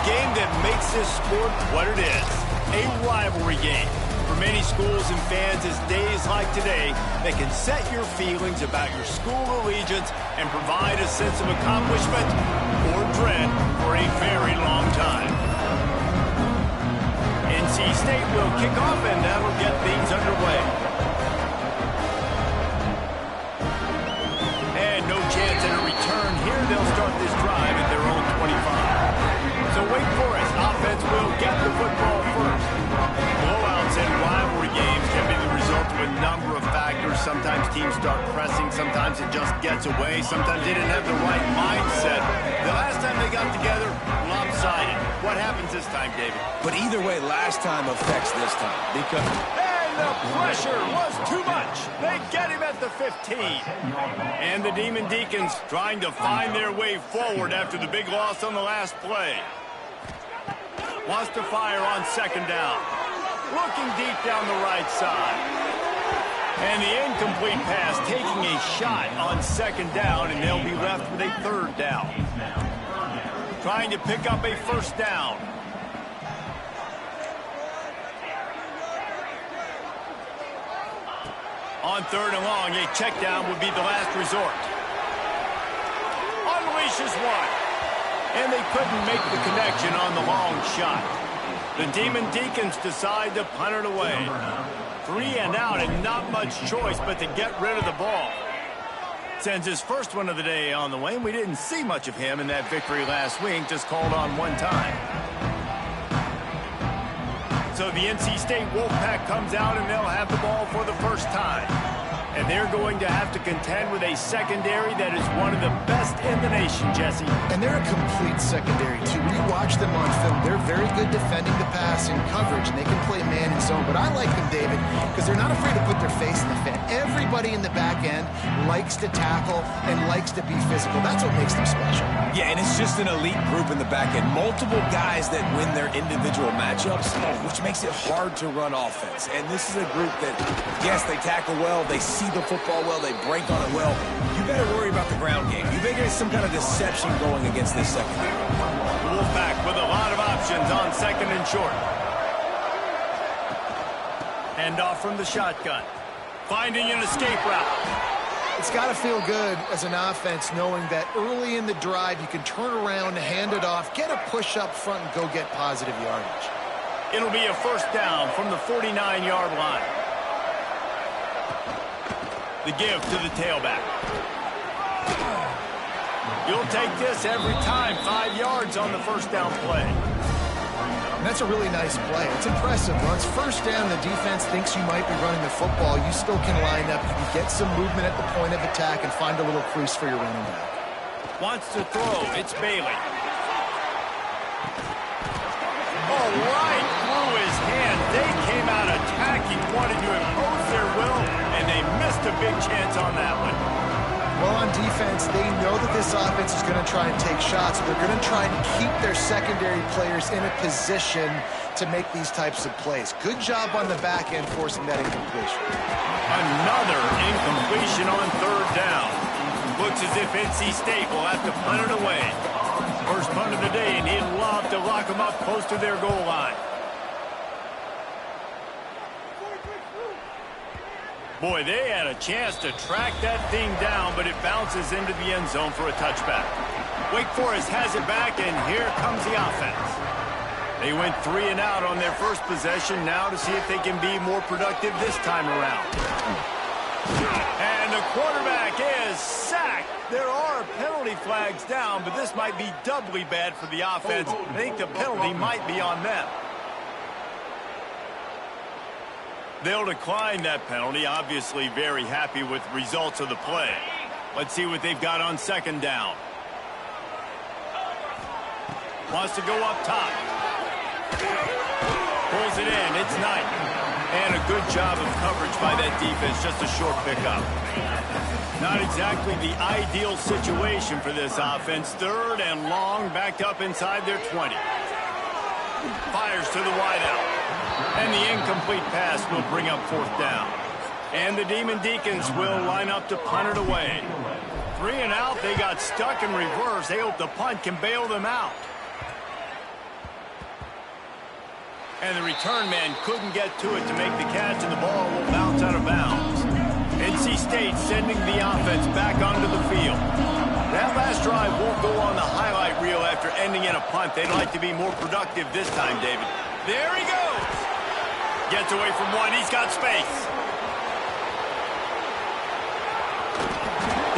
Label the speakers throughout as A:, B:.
A: game that makes this sport what it is, a rivalry game. For many schools and fans, it's days like today that can set your feelings about your school allegiance and provide a sense of accomplishment or dread for a very long time. NC State will kick off, and that'll get things underway. And no chance at a return here. They'll start this drive at their own 25. So Wake Forest offense will get the football first. Blowouts and rivalry games can be the result of a number of factors. Sometimes teams start pressing. Sometimes it just gets away. Sometimes they didn't have the right mindset. The last time they got together, lopsided. What happens this time, David?
B: But either way, last time affects this time because...
A: And the pressure was too much. They get him at the 15. And the Demon Deacons trying to find their way forward after the big loss on the last play. Wants to fire on second down. Looking deep down the right side. And the incomplete pass taking a shot on second down, and they'll be left with a third down. Trying to pick up a first down. On third and long, a check down would be the last resort. Unleashes one. And they couldn't make the connection on the long shot. The Demon Deacons decide to punt it away. 3 and out, and not much choice but to get rid of the ball. Sends his first one of the day on the way, and we didn't see much of him in that victory last week, just called on one time. So the NC State Wolfpack comes out, and they'll have the ball for the first time. And they're going to have to contend with a secondary that is one of the best in the nation, Jesse.
C: And they're a complete secondary, too. When you watch them on film, they're very good defending the pass and coverage, and they can play man and zone. But I like them, David, because they're not afraid to put their face in the fan. Everybody in the back end likes to tackle and likes to be physical. That's what makes them special.
B: Yeah, and it's just an elite group in the back end. Multiple guys that win their individual matchups, which makes it hard to run offense. And this is a group that, yes, they tackle well, they see the football well, they break on it well. You better worry about the ground game. You better get some kind of deception going against this secondary.
A: Wolfpack with a lot of options on second and short. Hand off from the shotgun. Finding an escape route.
C: It's got to feel good as an offense knowing that early in the drive you can turn around, hand it off, get a push up front, and go get positive yardage.
A: It'll be a first down from the 49-yard line. The give to the tailback. You'll take this every time. 5 yards on the first down play.
C: And that's a really nice play. It's impressive. Once first down, the defense thinks you might be running the football. You still can line up. You can get some movement at the point of attack and find a little crease for your running back.
A: Wants to throw. It's Bailey. Oh, right through his hand. They came out attacking, wanted to impose their will, and they missed a big chance on that one.
C: Well, on defense, they know that this offense is going to try and take shots. They're going to try and keep their secondary players in a position to make these types of plays. Good job on the back end forcing that incompletion.
A: Another incompletion on third down. Looks as if NC State will have to punt it away. First punt of the day, and he'd love to lock them up close to their goal line. Boy, they had a chance to track that thing down, but it bounces into the end zone for a touchback. Wake Forest has it back, and here comes the offense. They went 3 and out on their first possession, now to see if they can be more productive this time around. And the quarterback is sacked. There are penalty flags down, but this might be doubly bad for the offense. I think the penalty might be on them. They'll decline that penalty, obviously very happy with the results of the play. Let's see what they've got on second down. Wants to go up top. Pulls it in, it's Knight. And a good job of coverage by that defense, just a short pickup. Not exactly the ideal situation for this offense. Third and long, backed up inside their 20. Fires to the wideout. And the incomplete pass will bring up fourth down. And the Demon Deacons will line up to punt it away. 3 and out, they got stuck in reverse. They hope the punt can bail them out. And the return man couldn't get to it to make the catch, and the ball will bounce out of bounds. NC State sending the offense back onto the field. That last drive won't go on the highlight reel after ending in a punt. They'd like to be more productive this time, David. There he goes. Gets away from one. He's got space.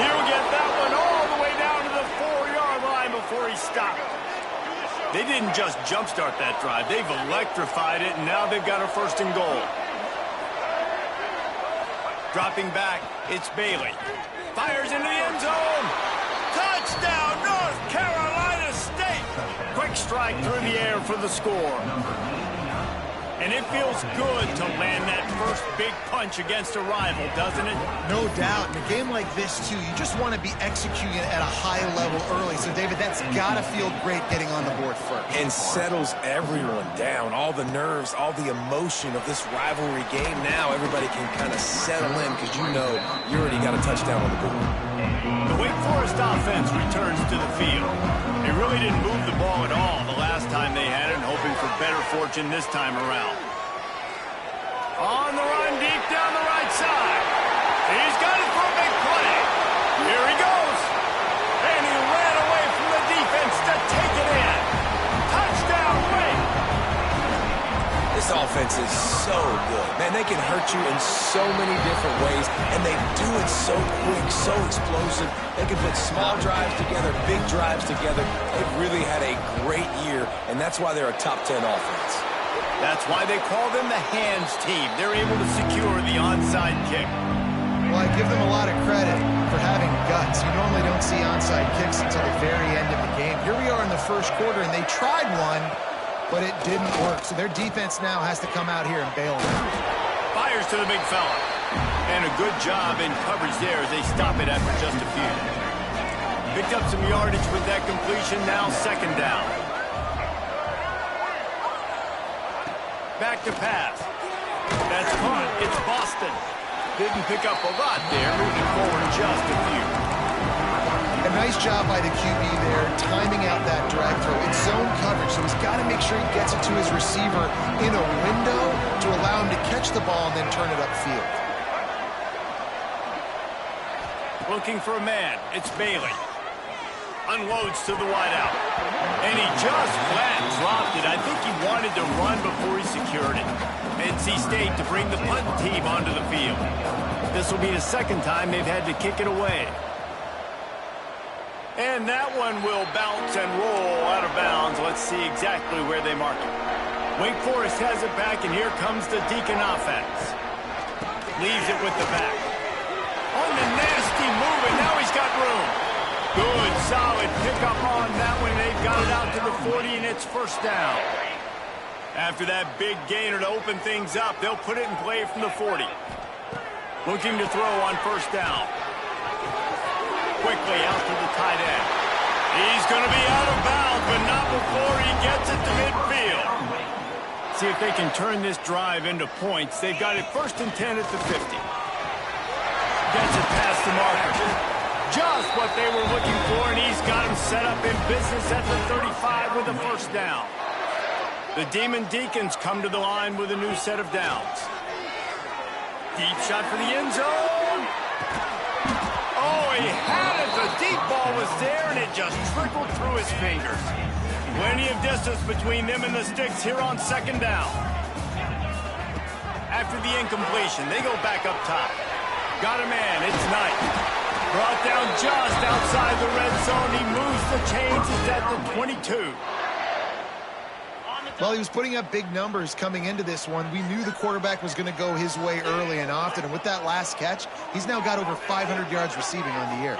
A: He'll get that one all the way down to the 4-yard line before he stopped. They didn't just jumpstart that drive. They've electrified it, and now they've got a 1st and goal. Dropping back, it's Bailey. Fires into the end zone. Touchdown, North Carolina State. Quick strike through the air for the score. And it feels good to land that first big punch against a rival, doesn't it?
C: No doubt. In a game like this, too, you just want to be executing at a high level early. So, David, that's got to feel great getting on the board first.
B: And settles everyone down. All the nerves, all the emotion of this rivalry game. Now everybody can kind of settle in because you know you already got a touchdown on the board.
A: The Wake Forest offense returns to the field. They really didn't move the ball at all the last time they had it, hoping for better fortune this time around. On the run, deep down the right side. He's got it for a big play. Here he goes. And he ran away from the defense to take it in. Touchdown, Wake.
B: This offense is so good. Man, they can hurt you in so many different ways, and they do it so quick, so explosive. They can put small drives together, big drives together. They've really had a great year, and that's why they're a top 10 offense.
A: That's why they call them the hands team. They're able to secure the onside kick.
C: Well, I give them a lot of credit for having guts. You normally don't see onside kicks until the very end of the game. Here we are in the 1st quarter, and they tried one, but it didn't work. So their defense now has to come out here and bail them out.
A: Fires to the big fella. And a good job in coverage there as they stop it after just a few. Picked up some yardage with that completion, now 2nd down. Back to pass. That's caught. It's Boston. Didn't pick up a lot there, moving forward just a few.
C: A nice job by the QB there, timing out that drag throw. It's zone coverage, so he's got to make sure he gets it to his receiver in a window to allow him to catch the ball and then turn it upfield.
A: Looking for a man. It's Bailey. Unloads to the wideout. And he just flat dropped it. I think he wanted to run before he secured it. NC State to bring the punt team onto the field. This will be the 2nd time they've had to kick it away. And that one will bounce and roll out of bounds. Let's see exactly where they mark it. Wake Forest has it back, and here comes the Deacon offense. Leaves it with the back. On the nasty move, and now he's got room. Good, solid pickup on that one. They've got it out to the 40, and it's 1st down. After that big gainer to open things up, they'll put it in play from the 40. Looking to throw on 1st down. Quickly out to the tight end. He's going to be out of bounds, but not before he gets it to midfield. See if they can turn this drive into points. They've got it 1st and 10 at the 50. Gets it past the marker. Just what they were looking for, and he's got him set up in business at the 35 with a 1st down. The Demon Deacons come to the line with a new set of downs. Deep shot for the end zone. Oh, he had it. The deep ball was there, and it just trickled through his fingers. Plenty of distance between them and the sticks here on 2nd down. After the incompletion, they go back up top. Got a man. It's Knight. Brought down just outside the red zone. He moves the chains. It's at the 22.
C: Well, he was putting up big numbers coming into this one. We knew the quarterback was going to go his way early and often. And with that last catch, he's now got over 500 yards receiving on the year.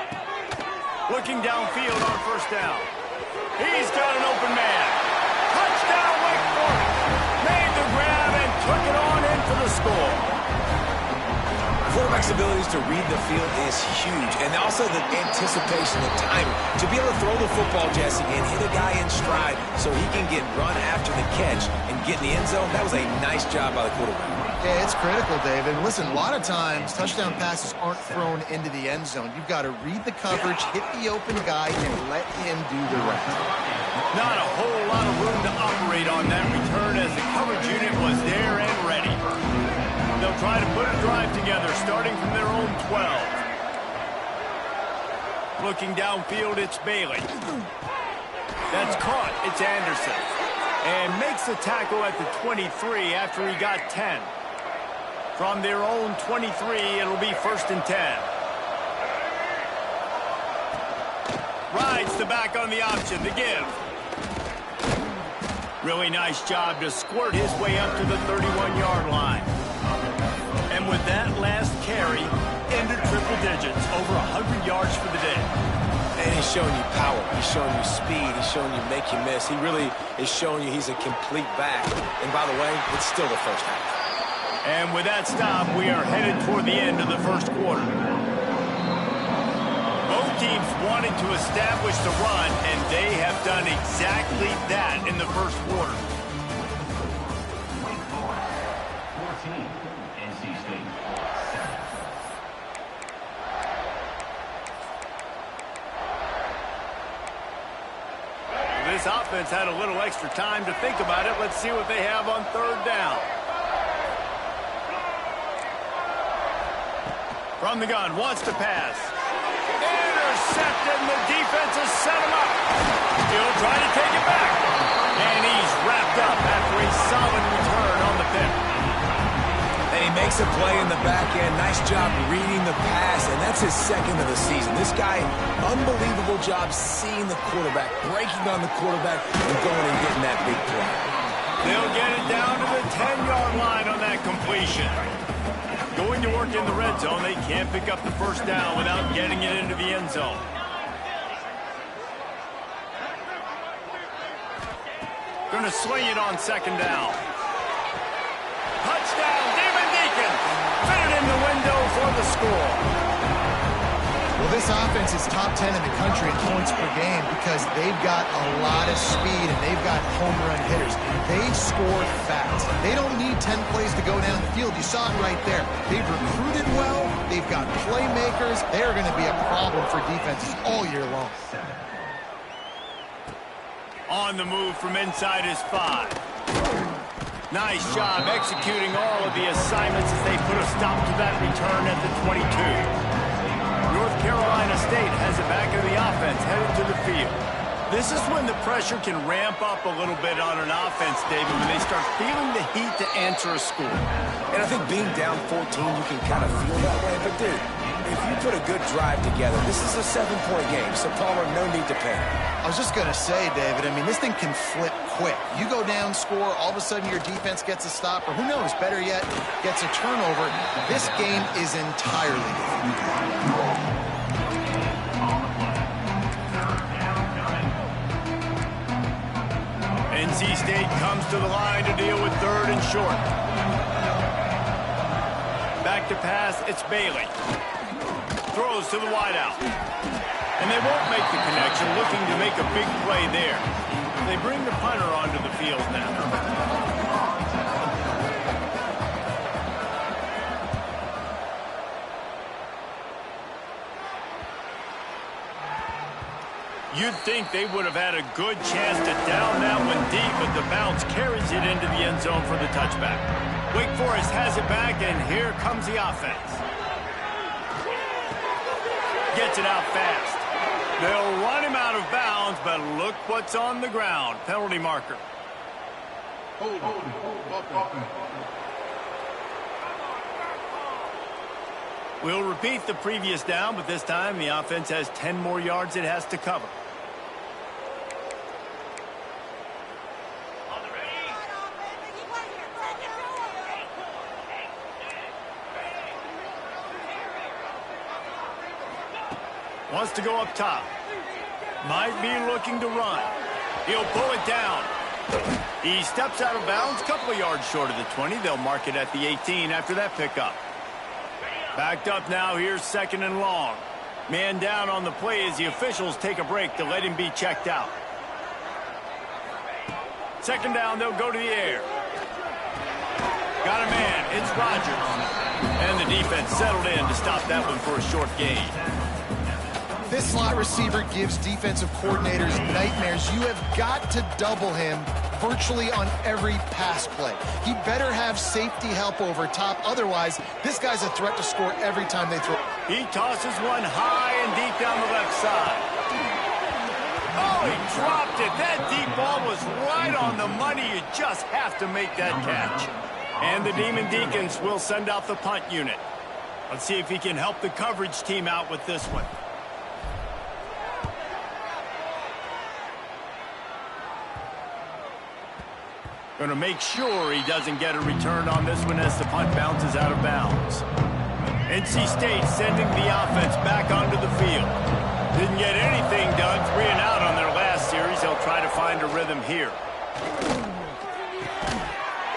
A: Looking downfield on 1st down. He's got an open man. Touchdown, Wake Forest. Made the grab and took it on in for the score.
B: Quarterback's abilities to read the field is huge, and also the anticipation, the timing. To be able to throw the football, Jesse, and hit a guy in stride so he can get run after the catch and get in the end zone, that was a nice job by the quarterback.
C: Yeah, it's critical, David. And listen, a lot of times, touchdown passes aren't thrown into the end zone. You've got to read the coverage, hit the open guy, and let him do the rest.
A: Not a whole lot of room to operate on that return as the coverage unit was there and ready. They'll try to put a drive together, starting from their own 12. Looking downfield, it's Bailey. That's caught. It's Anderson. And makes the tackle at the 23 after he got 10. From their own 23, it'll be 1st and 10. Rides the back on the option to give. Really nice job to squirt his way up to the 31-yard line. And with that last carry, into triple digits, over 100 yards for the day.
B: And he's showing you power. He's showing you speed. He's showing you make you miss. He really is showing you he's a complete back. And by the way, it's still the first half.
A: And with that stop, we are headed toward the end of the first quarter. Both teams wanted to establish the run, and they have done exactly that in the first quarter. This offense had a little extra time to think about it. Let's see what they have on 3rd down. From the gun, wants to pass. Intercepted, and the defense has set him up. He'll try to take it back. And he's wrapped up after a solid return on the pick.
B: And he makes a play in the back end. Nice job reading the pass, and that's his 2nd of the season. This guy, unbelievable job seeing the quarterback, breaking on the quarterback, and going and getting that big play.
A: They'll get it down to the 10-yard line on that completion. Going to work in the red zone, they can't pick up the 1st down without getting it into the end zone. Going to sling it on 2nd down. Touchdown, Demon Deacons. Fit it in the window for the score.
C: Well, this offense is top 10 in the country in points per game because they've got a lot of speed and they've got home run hitters. They score fast. They don't need 10 plays to go down the field. You saw it right there. They've recruited well. They've got playmakers. They're going to be a problem for defenses all year long.
A: On the move from inside his 5. Nice job executing all of the assignments as they put a stop to that return at the 22. North Carolina State has it back in the offense, headed to the field. This is when the pressure can ramp up a little bit on an offense, David, when they start feeling the heat to answer a score.
B: And I think being down 14, you can kind of feel that way. But, dude, if you put a good drive together, this is a 7-point game, so Palmer, no need to panic.
C: I was just going to say, David, I mean, this thing can flip quick. You go down, score, all of a sudden your defense gets a stop, or who knows, better yet, gets a turnover. This game is entirely different.
A: NC State comes to the line to deal with 3rd and short. Back to pass, it's Bailey. Throws to the wideout. And they won't make the connection, looking to make a big play there. They bring the punter onto the field now. You'd think they would have had a good chance to down that one deep, but the bounce carries it into the end zone for the touchback. Wake Forest has it back, and here comes the offense. Gets it out fast. They'll run him out of bounds, but look what's on the ground. Penalty marker. We'll repeat the previous down, but this time the offense has 10 more yards it has to cover. Wants to go up top. Might be looking to run. He'll pull it down. He steps out of bounds, couple of yards short of the 20. They'll mark it at the 18 after that pickup. Backed up now, here's 2nd and long. Man down on the play as the officials take a break to let him be checked out. 2nd down, they'll go to the air. Got a man. It's Rodgers. And the defense settled in to stop that one for a short gain.
C: This slot receiver gives defensive coordinators nightmares. You have got to double him virtually on every pass play. He better have safety help over top. Otherwise, this guy's a threat to score every time they throw.
A: He tosses one high and deep down the left side. Oh, he dropped it. That deep ball was right on the money. You just have to make that catch. And the Demon Deacons will send out the punt unit. Let's see if he can help the coverage team out with this one. Going to make sure he doesn't get a return on this one as the punt bounces out of bounds. NC State sending the offense back onto the field. Didn't get anything done 3 and out on their last series. They'll try to find a rhythm here.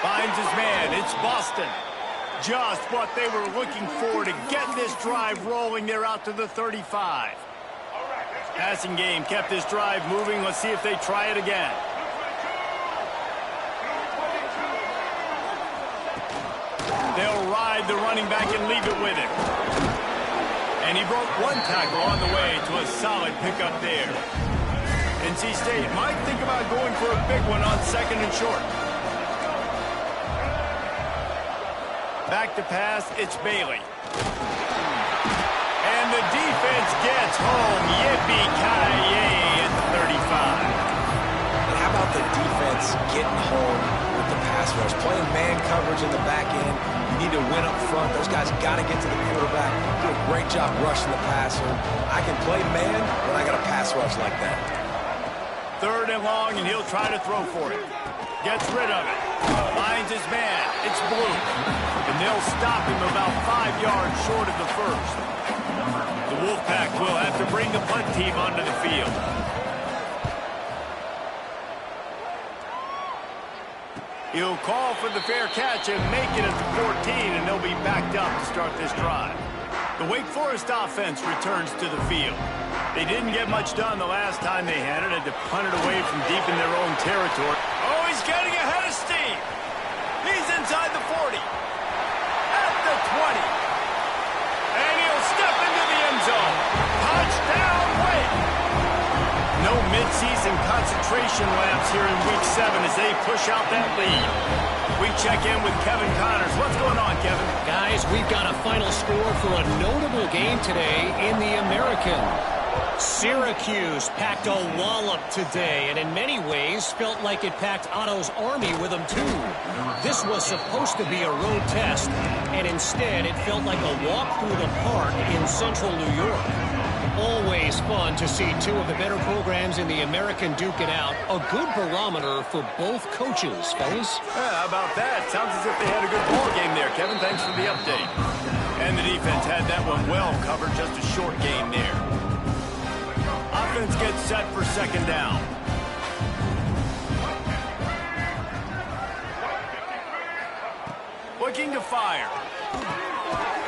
A: Finds his man. It's Boston. Just what they were looking for to get this drive rolling. They're out to the 35. Passing game kept this drive moving. Let's see if they try it again. They'll ride the running back and leave it with him. And he broke one tackle on the way to a solid pickup there. NC State might think about going for a big one on 2nd and short. Back to pass, it's Bailey. And the defense gets home. Yippee-ki-yay at the 35.
B: And how about the defense getting home with the pass rush? Playing man coverage in the back end. You need to win up front. Those guys got to get to the quarterback. Do a great job rushing the passer. I can play man when I got a pass rush like that.
A: 3rd and long, and he'll try to throw for it. Gets rid of it. Finds his man. It's Blue. And they'll stop him about 5 yards short of the first. The Wolfpack will have to bring the punt team onto the field. He'll call for the fair catch and make it at the 14, and they'll be backed up to start this drive. The Wake Forest offense returns to the field. They didn't get much done the last time they had it. Had to punt it away from deep in their own territory. Oh, he's getting ahead of steam. He's inside the 40. At the 20. And he'll step into the end zone. Touchdown, Wake. No midseason concentration laps here in Week 7 as they push out that lead. We check in with Kevin Connors. What's going on, Kevin?
D: Guys, we've got a final score for a notable game today in the American. Syracuse packed a wallop today, and in many ways felt like it packed Otto's Army with them too. This was supposed to be a road test, and instead it felt like a walk through the park in central New York. Always fun to see two of the better programs in the American duke it out. A good barometer for both coaches, fellas.
A: How about that? Sounds as if they had a good ball game there, Kevin. Thanks for the update. And the defense had that one well covered, just a short gain there. Offense gets set for 2nd down. Looking to fire.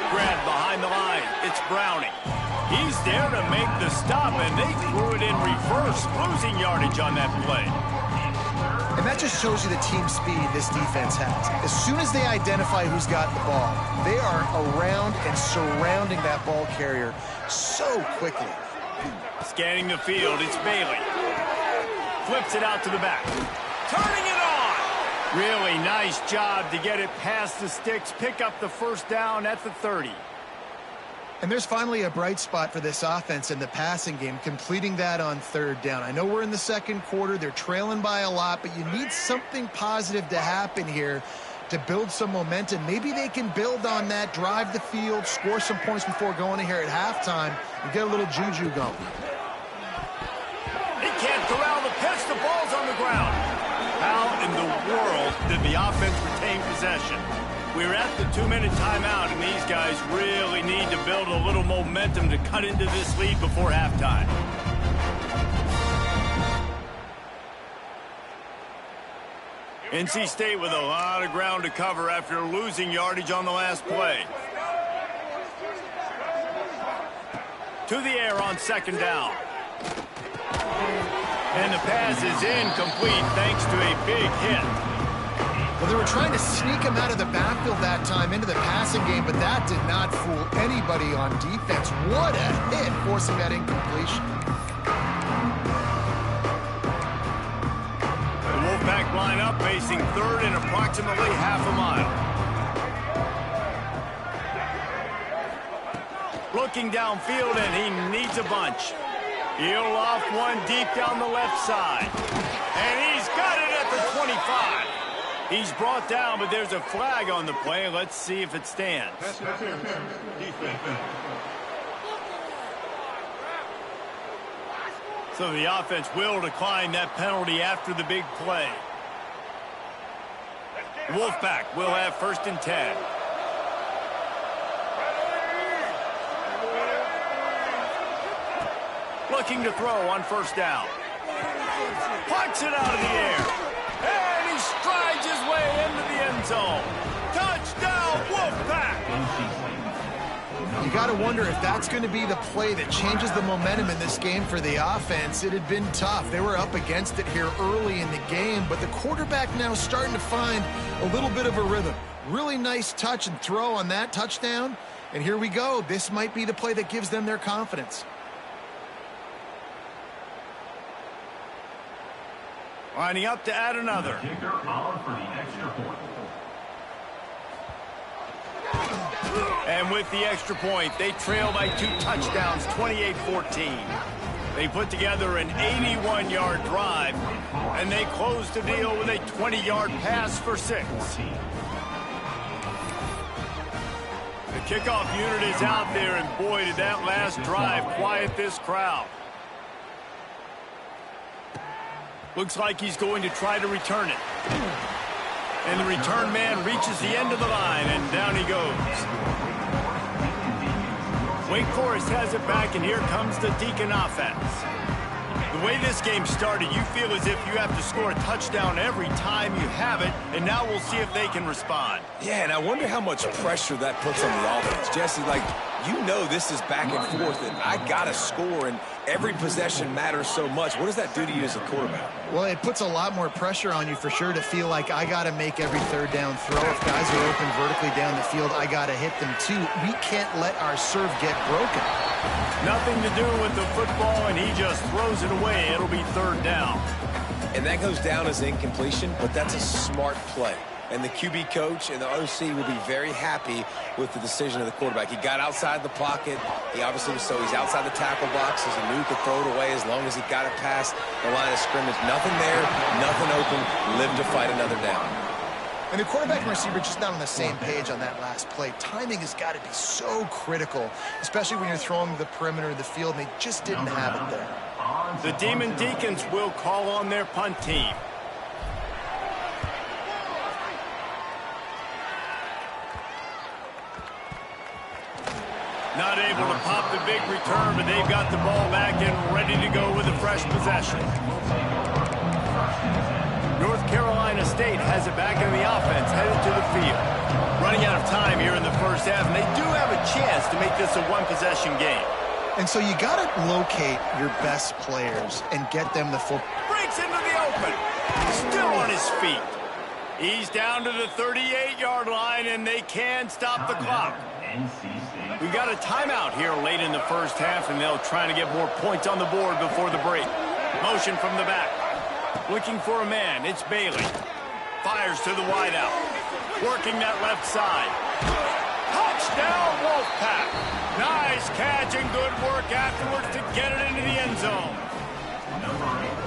A: Grabbed behind the line. It's Browning. He's there to make the stop, and they threw it in reverse, losing yardage on that play.
C: And that just shows you the team speed this defense has. As soon as they identify who's got the ball, they are around and surrounding that ball carrier so quickly.
A: Scanning the field, it's Bailey. Flips it out to the back. Turning it on! Really nice job to get it past the sticks, pick up the 1st down at the 30.
C: And there's finally a bright spot for this offense in the passing game, completing that on 3rd down. I know we're in the 2nd quarter. They're trailing by a lot, but you need something positive to happen here to build some momentum. Maybe they can build on that, drive the field, score some points before going in here at halftime, and get a little juju going.
A: He can't corral the pitch. The ball's on the ground. How in the world did the offense retain possession? We're at the 2-minute timeout, and these guys really need to build a little momentum to cut into this lead before halftime. NC State with a lot of ground to cover after losing yardage on the last play. To the air on 2nd down. And the pass is incomplete thanks to a big hit.
C: Well, they were trying to sneak him out of the backfield that time into the passing game, but that did not fool anybody on defense. What a hit, forcing that incompletion.
A: The Wolfpack line up, facing third and approximately half a mile. Looking downfield, and he needs a bunch. He'll off one deep down the left side. And he's got it at the 25. He's brought down, but there's a flag on the play. Let's see if it stands. So the offense will decline that penalty after the big play. Wolfpack will have 1st and 10. Looking to throw on 1st down. Pucks it out of the air. And he strides his way into the end zone. Touchdown, Wolfpack!
C: You got to wonder if that's going to be the play that changes the momentum in this game for the offense. It had been tough. They were up against it here early in the game, but the quarterback now starting to find a little bit of a rhythm. Really nice touch and throw on that touchdown. And here we go. This might be the play that gives them their confidence.
A: Lining up to add another. And with the extra point, they trail by 2 touchdowns, 28-14. They put together an 81-yard drive, and they close the deal with a 20-yard pass for 6. The kickoff unit is out there, and boy, did that last drive quiet this crowd. Looks like he's going to try to return it. And the return man reaches the end of the line, and down he goes. Wake Forest has it back, and here comes the Deacon offense. The way this game started, you feel as if you have to score a touchdown every time you have it, and now we'll see if they can respond.
B: Yeah, and I wonder how much pressure that puts on the offense. Jesse, like, you know this is back and forth, and I got to score, and every possession matters so much. What does that do to you as a quarterback?
C: Well, it puts a lot more pressure on you for sure to feel like I got to make every 3rd down throw. If guys are open vertically down the field, I got to hit them too. We can't let our serve get broken.
A: Nothing to do with the football, and he just throws it away. It'll be 3rd down.
B: And that goes down as incompletion, but that's a smart play. And the QB coach and the OC will be very happy with the decision of the quarterback. He got outside the pocket. He obviously was he's outside the tackle box, so he knew he could throw it away as long as he got it past the line of scrimmage. Nothing there, nothing open. Live to fight another down.
C: And the quarterback and receiver just not on the same page on that last play. Timing has got to be so critical, especially when you're throwing the perimeter of the field, and they just didn't have it there.
A: The Demon Deacons will call on their punt team. Not able to pop the big return, but they've got the ball back and ready to go with a fresh possession. North Carolina State has it back in the offense, headed to the field. Running out of time here in the 1st half, and they do have a chance to make this a 1-possession game.
C: And so you got to locate your best players and get them the football.
A: Breaks into the open. Still on his feet. He's down to the 38-yard line, and they can stop the clock. We got a timeout here late in the 1st half, and they'll try to get more points on the board before the break. Motion from the back. Looking for a man. It's Bailey. Fires to the wideout. Working that left side. Touchdown, Wolfpack. Nice catch and good work afterwards to get it into the end zone.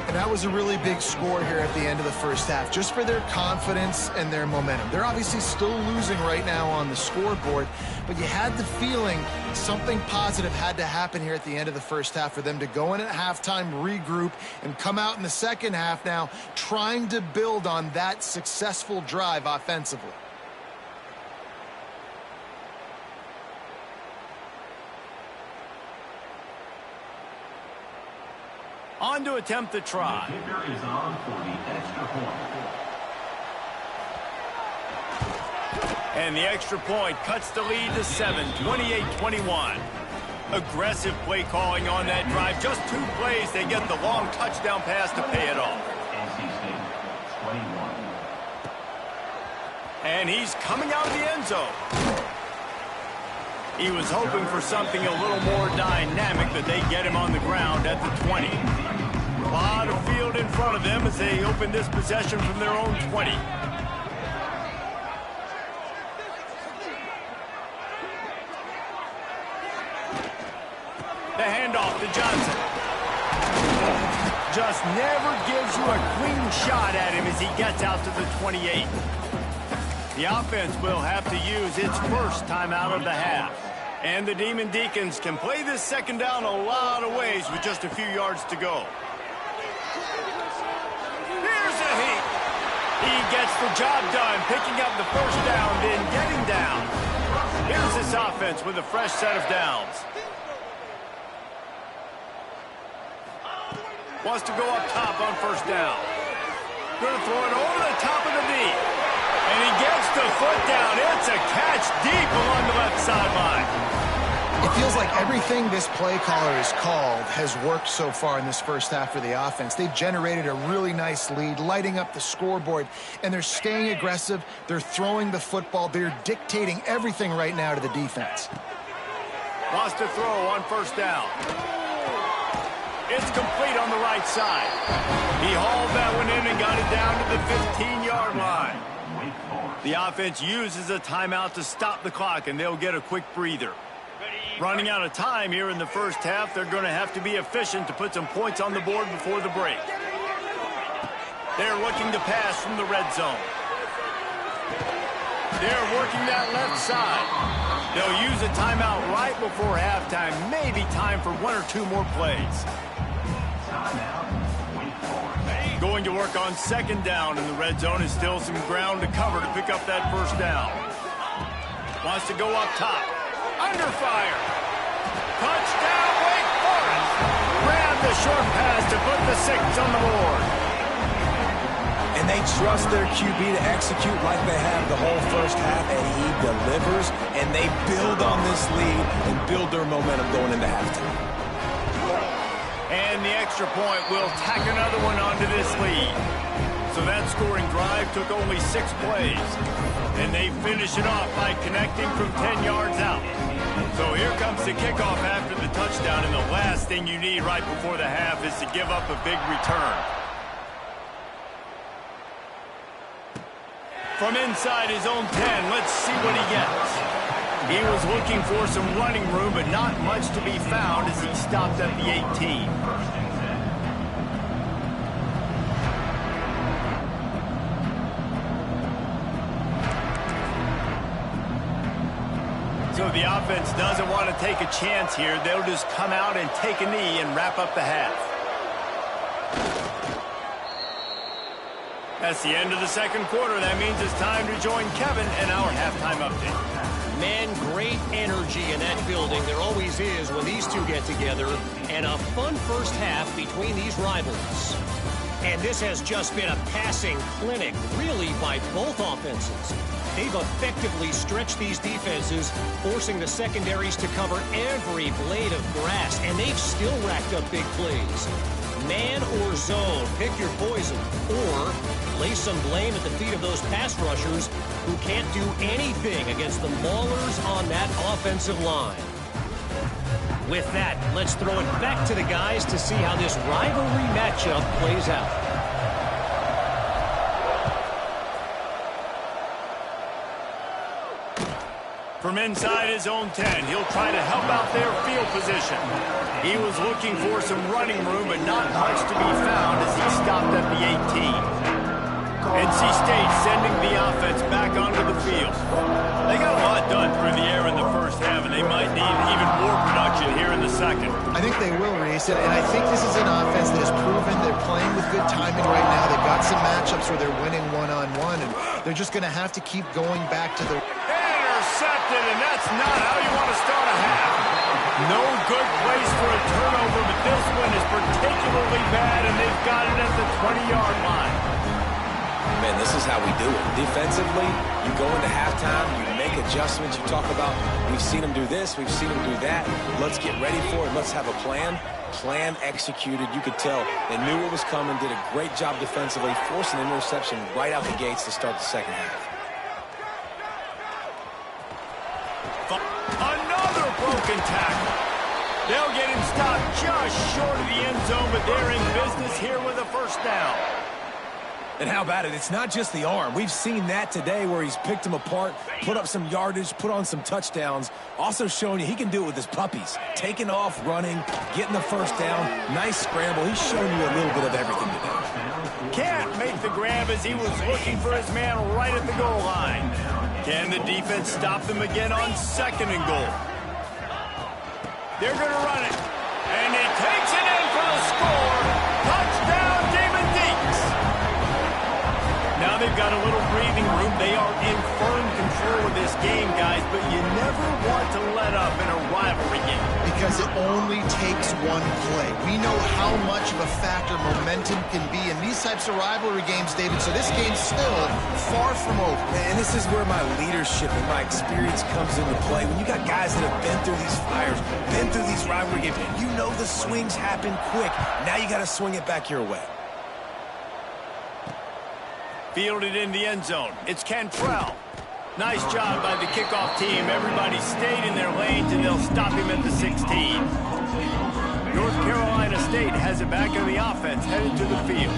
C: And that was a really big score here at the end of the 1st half, just for their confidence and their momentum. They're obviously still losing right now on the scoreboard, but you had the feeling something positive had to happen here at the end of the 1st half for them to go in at halftime, regroup, and come out in the 2nd half now trying to build on that successful drive offensively.
A: On to attempt the try. And the extra point cuts the lead to 7, 28-21. Aggressive play calling on that drive. Just 2 plays, they get the long touchdown pass to pay it off. And he's coming out of the end zone. He was hoping for something a little more dynamic, but they get him on the ground at the 20. A lot of field in front of them as they open this possession from their own 20. The handoff to Johnson. Just never gives you a clean shot at him as he gets out to the 28. The offense will have to use its first timeout of the half. And the Demon Deacons can play this second down a lot of ways with just a few yards to go. Here's a heat. He gets the job done, picking up the first down, then getting down. Here's this offense with a fresh set of downs. Wants to go up top on first down. Going to throw it over the top of the knee. And he gets the foot down. It's a catch deep along the left sideline.
C: It feels like everything this play caller has called has worked so far in this first half for the offense. They've generated a really nice lead, lighting up the scoreboard, and they're staying aggressive. They're throwing the football. They're dictating everything right now to the defense.
A: Wants to throw on first down. It's complete on the right side. He hauled that one in and got it down to the 15-yard line. The offense uses a timeout to stop the clock, and they'll get a quick breather. Running out of time here in the first half, they're going to have to be efficient to put some points on the board before the break. They're looking to pass from the red zone. They're working that left side. They'll use a timeout right before halftime. Maybe time for one or two more plays. Going to work on second down in the red zone is still some ground to cover to pick up that first down. Wants to go up top. Under fire. Touchdown, Wake Forest. Grab the short pass to put the 6 on the board.
B: And they trust their QB to execute like they have the whole first half, and he delivers, and they build on this lead and build their momentum going into halftime.
A: And the extra point will tack another one onto this lead. So that scoring drive took only 6 plays. And they finish it off by connecting from 10 yards out. So here comes the kickoff after the touchdown, and the last thing you need right before the half is to give up a big return. From inside his own 10, let's see what he gets. He was looking for some running room, but not much to be found as he stopped at the 18. So the offense doesn't want to take a chance here. They'll just come out and take a knee and wrap up the half. That's the end of the second quarter. That means it's time to join Kevin in our halftime update.
D: Man, great energy in that building. There always is when these two get together. And a fun first half between these rivals. And this has just been a passing clinic, really, by both offenses. They've effectively stretched these defenses, forcing the secondaries to cover every blade of grass. And they've still racked up big plays. Man or zone, pick your poison. Or lay some blame at the feet of those pass rushers who can't do anything against the maulers on that offensive line. With that, let's throw it back to the guys to see how this rivalry matchup plays out.
A: From inside his own 10, he'll try to help out their field position. He was looking for some running room, but not much to be found as he stopped at the 18. NC State sending the offense back onto the field. They got a lot done through the air in the first half, and they might need even more production here in the second.
C: I think they will, Reese, and I think this is an offense that has proven they're playing with good timing right now. They've got some matchups where they're winning one-on-one, and they're just going to have to keep going back to the...
A: Intercepted, and that's not how you want to start a half. No good place for a turnover, but this one is particularly bad, and they've got it at the 20-yard line.
B: Man, this is how we do it. Defensively, you go into halftime, you make adjustments, you talk about, we've seen them do this, we've seen them do that, let's get ready for it, let's have a plan. Plan executed. You could tell they knew what was coming, did a great job defensively, forcing an interception right out the gates to start the second half.
A: broken tackle. They'll get him stopped just short of the end zone, but they're in business here with a first down.
B: And how about it? It's not just the arm. We've seen that today where he's picked them apart, put up some yardage, put on some touchdowns. Also showing you he can do it with his puppies. Taking off, running, getting the first down. Nice scramble. He's shown you a little bit of everything today.
A: Can't make the grab as he was looking for his man right at the goal line. Can the defense stop them again on 2nd and goal? They're going to run it. And he takes it in for the score. Touchdown, Demon Deeks. Now they've got a little breathing room. They are in firm control of this game, guys, but you never want to let up in a rivalry game.
C: Because it only takes one play. We know how much of a factor momentum can be in these types of rivalry games, David, so this game's still far from over.
B: And this is where my leadership and my experience comes into play. When you got guys that have been through these fires, been through these rivalry games, you know the swings happen quick. Now you got to swing it back your way.
A: Fielded in the end zone. It's Cantrell. Nice job by the kickoff team. Everybody stayed in their lanes, and they'll stop him at the 16. North Carolina State has it back in the offense, headed to the field.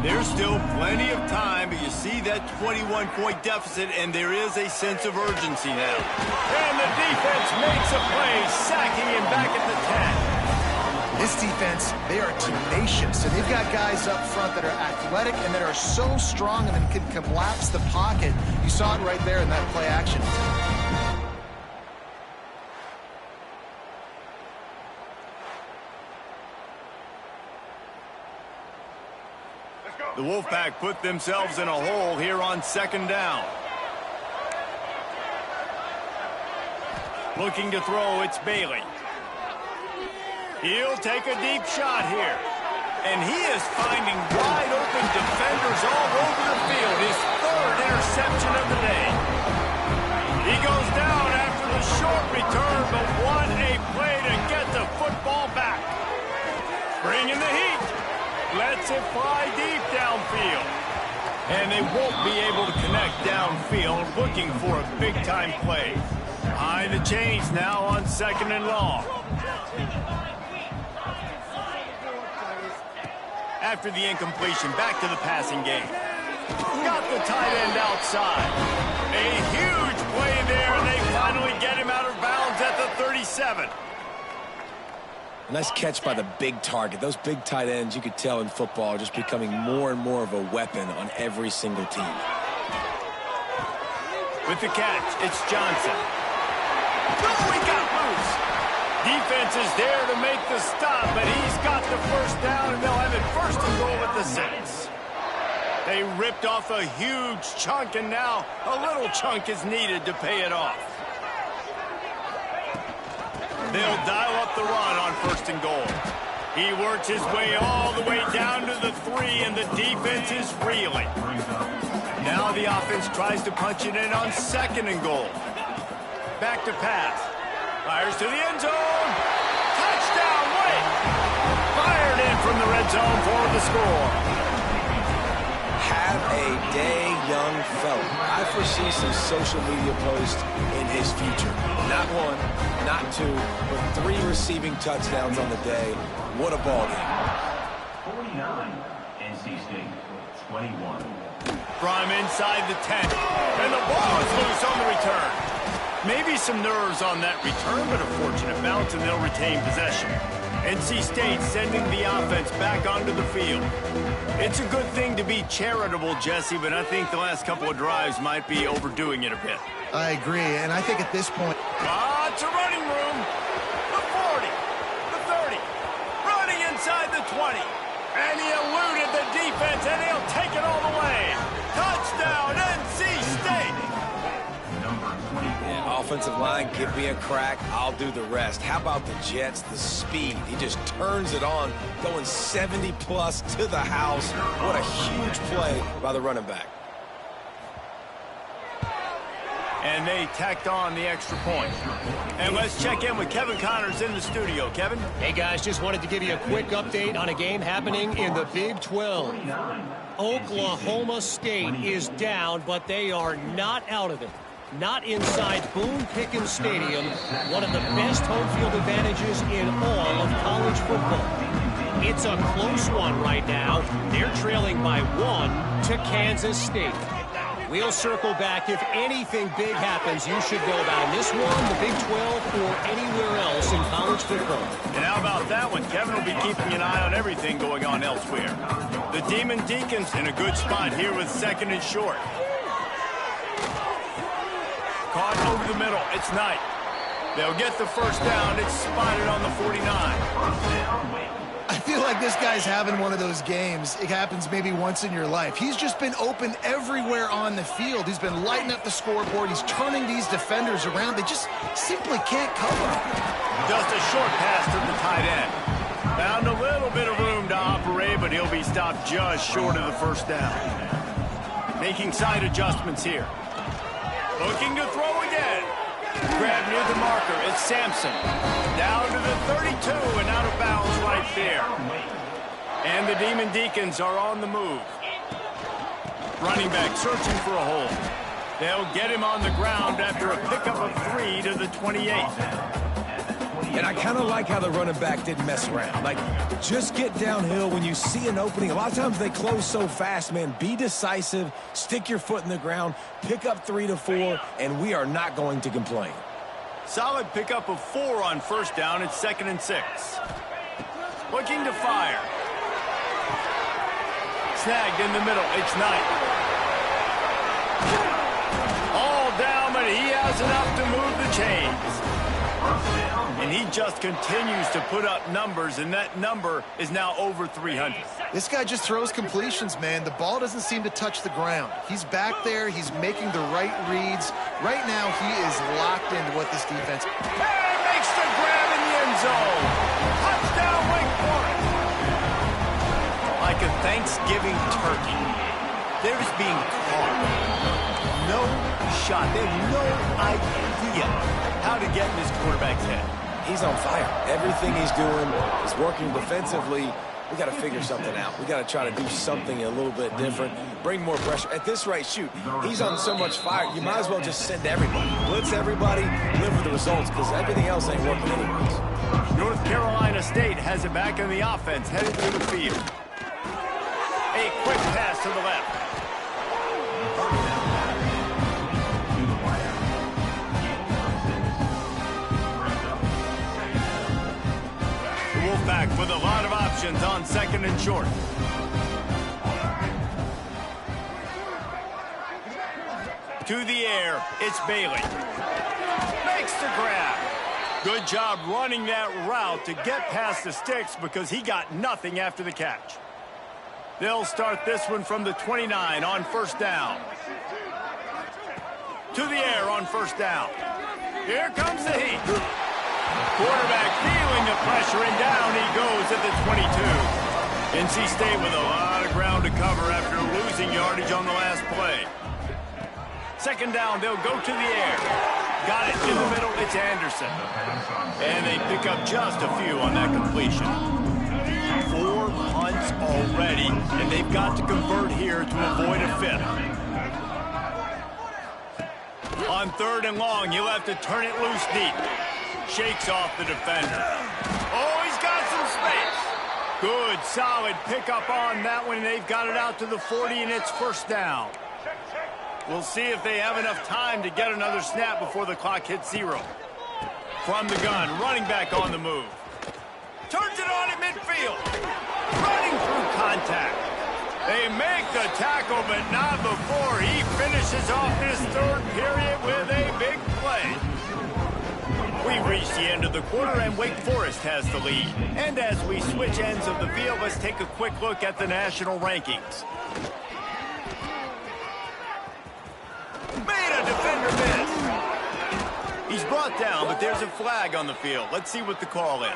A: There's still plenty of time, but you see that 21-point deficit, and there is a sense of urgency now. And the defense makes a play, sacking him back at the 10.
C: This defense, they are tenacious, and they've got guys up front that are athletic and that are so strong and that can collapse the pocket. You saw it right there in that play action.
A: The Wolfpack put themselves in a hole here on 2nd down. Looking to throw, it's Bailey. He'll take a deep shot here. And he is finding wide open defenders all over the field. His 3rd interception of the day. He goes down after the short return, but what a play to get the football back. Bringing the heat. Lets it fly deep downfield. And they won't be able to connect downfield, looking for a big-time play. Behind the chains now on 2nd and long. After the incompletion, back to the passing game. Got the tight end outside. A huge play there, and they finally get him out of bounds at the 37.
B: Nice catch by the big target. Those big tight ends, you could tell in football, are just becoming more and more of a weapon on every single team.
A: With the catch, it's Johnson. Oh, he got loose. Defense is there to make the stop, but he's got the first down, and they'll have it 1st and goal at the 6. They ripped off a huge chunk, and now a little chunk is needed to pay it off. They'll dial up the run on 1st and goal. He works his way all the way down to the 3, and the defense is reeling. Now the offense tries to punch it in on 2nd and goal. Back to pass. Fires to the end zone. Touchdown, Wake. Fired in from the red zone for the score.
B: Have a day, young fella. I foresee some social media posts in his future. Not 1, not 2, but 3 receiving touchdowns on the day. What a ball game.
E: 49, NC State, 21.
A: From inside the 10. And the ball is loose on the return. Maybe some nerves on that return, but a fortunate bounce, and they'll retain possession. NC State sending the offense back onto the field. It's a good thing to be charitable, Jesse, but I think the last couple of drives might be overdoing it a bit.
C: I agree, and I think at this point...
A: Lots of running room. The 40, the 30, running inside the 20. And he eluded the defense, and he'll take it all the way. Touchdown, NC State.
B: Yeah, offensive line, give me a crack. I'll do the rest. How about the Jets? The speed. He just turns it on, going 70-plus to the house. What a huge play by the running back.
A: And they tacked on the extra point. And let's check in with Kevin Connors in the studio. Kevin?
D: Hey, guys, just wanted to give you a quick update on a game happening in the Big 12. Oklahoma State is down, but they are not out of it. not inside Boone Pickens Stadium, one of the best home field advantages in all of college football. It's a close one right now. They're trailing by 1 to Kansas State. We'll circle back. If anything big happens, you should know about this one, the Big 12, or anywhere else in college football.
A: And how about that one? Kevin will be keeping an eye on everything going on elsewhere. The Demon Deacons in a good spot here with 2nd and short. Caught over the middle. It's Knight. They'll get the first down. It's spotted on the 49.
C: I feel like this guy's having one of those games. It happens maybe once in your life. He's just been open everywhere on the field. He's been lighting up the scoreboard. He's turning these defenders around. They just simply can't cover.
A: Just a short pass to the tight end. Found a little bit of room to operate, but he'll be stopped just short of the first down. Making side adjustments here. Looking to throw again. Grab near the marker. It's Sampson. Down to the 32 and out of bounds right there. And the Demon Deacons are on the move. Running back searching for a hole. They'll get him on the ground after a pickup of 3 to the 28.
B: And I kind of like how the running back didn't mess around. Like, just get downhill when you see an opening. A lot of times they close so fast, man. Be decisive, stick your foot in the ground, pick up 3 to 4, and we are not going to complain.
A: Solid pickup of 4 on first down. It's 2nd and 6. Looking to fire. Snagged in the middle. It's Knight. All down, but he has enough to move the chains. And he just continues to put up numbers, and that number is now over 300.
C: This guy just throws completions, man. The ball doesn't seem to touch the ground. He's back there. He's making the right reads. Right now, he is locked into what this defense...
A: Hey, makes the grab in the end zone. Touchdown, Wake Forest. Like a Thanksgiving turkey. They're just being caught. No shot. They have no idea how to get in this quarterback's head.
B: He's on fire. Everything he's doing is working defensively. We got to figure something out. We got to try to do something a little bit different, bring more pressure. At this rate, shoot, he's on so much fire, you might as well just send everybody. Blitz everybody, live with the results, because everything else ain't working anyways.
A: North Carolina State has it back in the offense, headed to the field. A quick pass to the left. Wolfpack with a lot of options on 2nd and short. To the air, it's Bailey. Makes the grab. Good job running that route to get past the sticks because he got nothing after the catch. They'll start this one from the 29 on first down. To the air on first down. Here comes the heat. Quarterback feeling the pressure, and down he goes at the 22. NC State with a lot of ground to cover after losing yardage on the last play. 2nd down, they'll go to the air. Got it in the middle, it's Anderson. And they pick up just a few on that completion. 4 punts already, and they've got to convert here to avoid a 5th. On 3rd and long, you'll have to turn it loose deep. Shakes off the defender. Oh, he's got some space. Good, solid pickup on that one. They've got it out to the 40, and it's first down. We'll see if they have enough time to get another snap before the clock hits 0. From the gun, running back on the move. Turns it on at midfield. Running through contact. They make the tackle, but not before he finishes off this 3rd period with a big play. We reach the end of the quarter, and Wake Forest has the lead. And as we switch ends of the field, let's take a quick look at the national rankings. Made a defender miss. He's brought down, but there's a flag on the field. Let's see what the call is.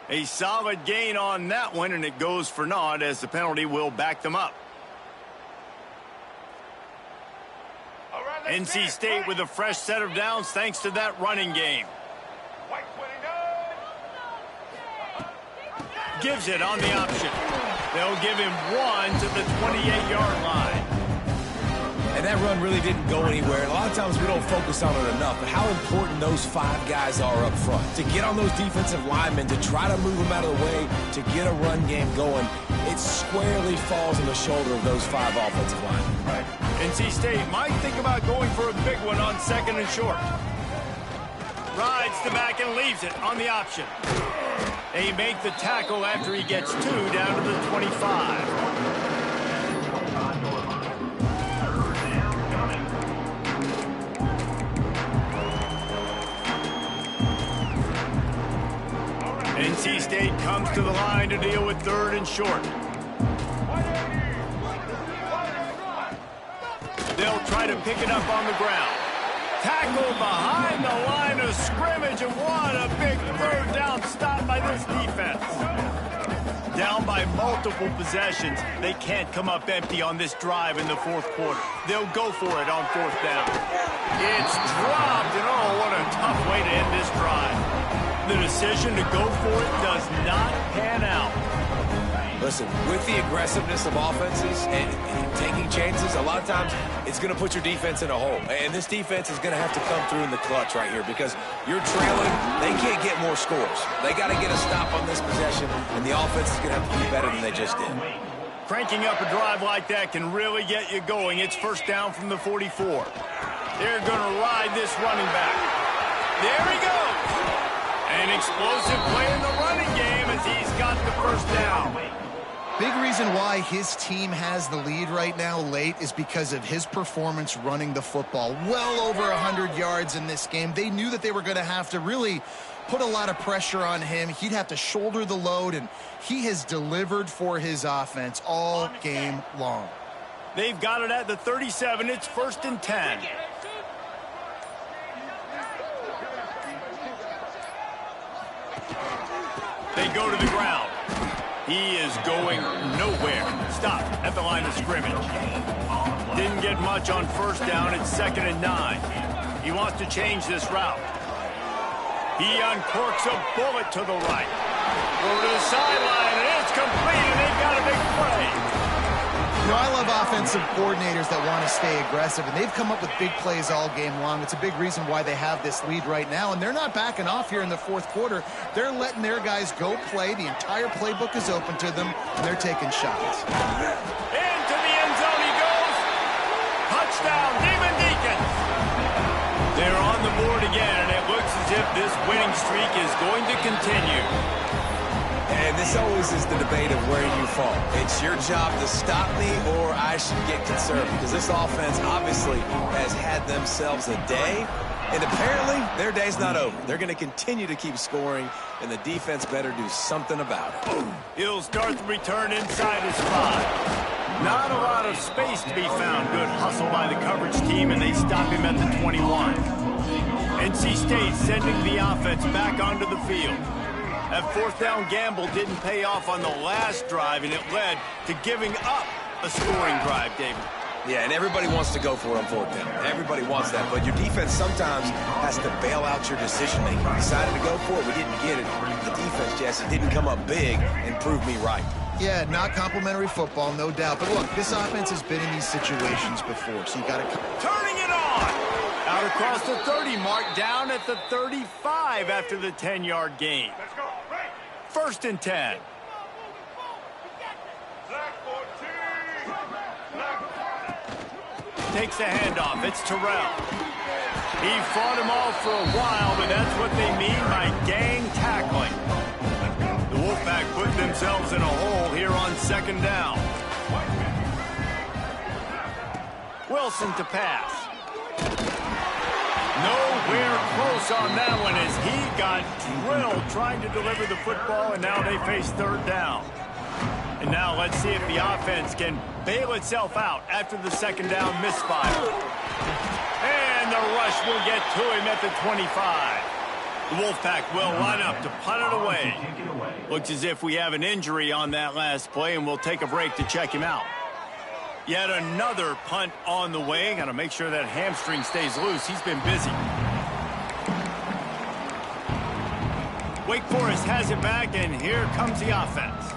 A: A solid gain on that one, and it goes for naught as the penalty will back them up. NC State with a fresh set of downs thanks to that running game. Gives it on the option. They'll give him 1 to the 28-yard line.
B: And that run really didn't go anywhere. And a lot of times we don't focus on it enough, but how important those 5 guys are up front. To get on those defensive linemen, to try to move them out of the way, to get a run game going, it squarely falls on the shoulder of those 5 offensive linemen.
A: NC State might think about going for a big one on 2nd and short. Rides the back and leaves it on the option. They make the tackle after he gets 2 down to the 25. NC State comes to the line to deal with 3rd and short. They'll try to pick it up on the ground. Tackle behind the line of scrimmage, and what a big 3rd down stop by this defense. Down by multiple possessions, they can't come up empty on this drive in the 4th quarter. They'll go for it on 4th down. It's dropped, and oh, what a tough way to end this drive. The decision to go for it does not pan out.
B: Listen, with the aggressiveness of offenses and taking chances, a lot of times it's going to put your defense in a hole. And this defense is going to have to come through in the clutch right here because you're trailing. They can't get more scores. They got to get a stop on this possession, and the offense is going to have to be better than they just did.
A: Cranking up a drive like that can really get you going. It's 1st down from the 44. They're going to ride this running back. There he goes. An explosive play in the running game as he's got the 1st down.
C: Big reason why his team has the lead right now late is because of his performance running the football. Well over 100 yards in this game. They knew that they were going to have to really put a lot of pressure on him. He'd have to shoulder the load, and he has delivered for his offense all game long.
A: They've got it at the 37. It's 1st and 10. They go to the ground. He is going nowhere. Stop at the line of scrimmage. Didn't get much on 1st down. It's 2nd and 9. He wants to change this route. He uncorks a bullet to the right. Over to the sideline, and it's complete, and they've got a big play.
C: You know, I love offensive coordinators that want to stay aggressive, and they've come up with big plays all game long. It's a big reason why they have this lead right now, and they're not backing off here in the 4th quarter. They're letting their guys go play. The entire playbook is open to them, and they're taking shots.
A: Into the end zone he goes. Touchdown, Demon Deacons. They're on the board again, and it looks as if this winning streak is going to continue.
B: And this always is the debate of where you fall. It's your job to stop me, or I should get conservative. Because this offense obviously has had themselves a day. And apparently, their day's not over. They're going to continue to keep scoring, and the defense better do something about it.
A: He'll start the return inside his 5. Not a lot of space to be found. Good hustle by the coverage team, and they stop him at the 21. NC State sending the offense back onto the field. That 4th down gamble didn't pay off on the last drive, and it led to giving up a scoring drive, David.
B: Yeah, and everybody wants to go for it on 4th down. Everybody wants that, but your defense sometimes has to bail out your decision-making. We decided to go for it. We didn't get it. The defense, Jesse, didn't come up big and prove me right.
C: Yeah, not complimentary football, no doubt. But look, this offense has been in these situations before, so you got to...
A: Turning it on! Out across the 30 mark, down at the 35 after the 10-yard gain. 1st and 10. Takes the handoff. It's Terrell. He fought him off for a while, but that's what they mean by gang tackling. The Wolfpack put themselves in a hole here on 2nd down. Wilson to pass. Nowhere close on that one as he got drilled trying to deliver the football, and now they face 3rd down. And now let's see if the offense can bail itself out after the 2nd down misfire. And the rush will get to him at the 25. The Wolfpack will line up to punt it away. Looks as if we have an injury on that last play, and we'll take a break to check him out. Yet another punt on the way. Got to make sure that hamstring stays loose. He's been busy. Wake Forest has it back, and here comes the offense.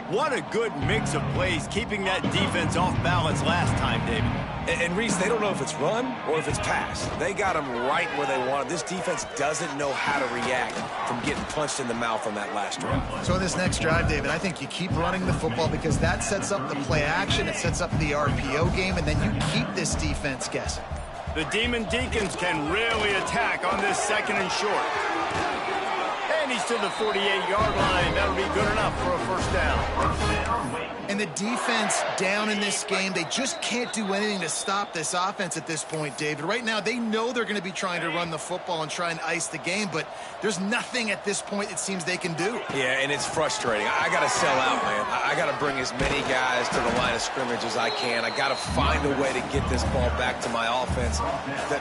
A: What a good mix of plays, keeping that defense off balance last time, David.
B: And Reese, they don't know if it's run or if it's pass. They got them right where they want it. This defense doesn't know how to react from getting punched in the mouth on that last drive.
C: So in this next drive, David, I think you keep running the football because that sets up the play action, it sets up the RPO game, and then you keep this defense guessing.
A: The Demon Deacons can really attack on this 2nd and short. And he's to the 48-yard line. That'll be good enough for a first down.
C: And the defense down in this game, they just can't do anything to stop this offense at this point, David. Right now, they know they're going to be trying to run the football and try and ice the game, but there's nothing at this point it seems they can do.
B: Yeah, and it's frustrating. I got to sell out, man. I got to bring as many guys to the line of scrimmage as I can. I got to find a way to get this ball back to my offense.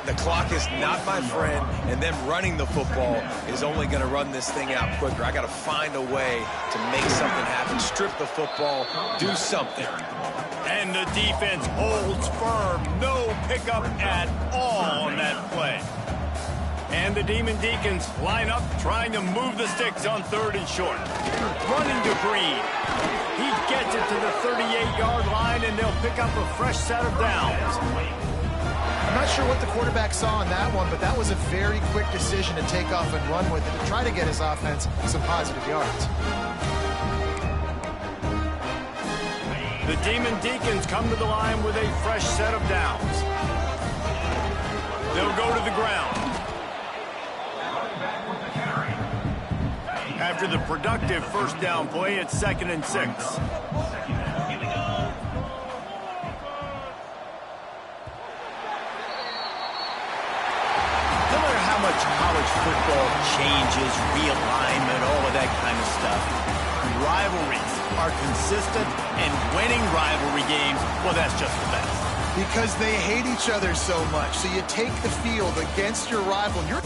B: The clock is not my friend, and them running the football is only going to run this thing out quicker. I got to find a way to make something happen, strip the football, do something.
A: And the defense holds firm. No pickup at all on that play. And the Demon Deacons line up, trying to move the sticks on 3rd and short. Running to Green. He gets it to the 38-yard line, and they'll pick up a fresh set of downs.
C: I'm not sure what the quarterback saw on that one, but that was a very quick decision to take off and run with it to try to get his offense some positive yards.
A: The Demon Deacons come to the line with a fresh set of downs. They'll go to the ground. After the productive first down play, it's 2nd and 6. No matter how much college football changes, realignment, all of that kind of stuff, rivalries are consistent, and winning rivalry games, well, that's just the best.
C: Because they hate each other so much. So you take the field against your rival. You're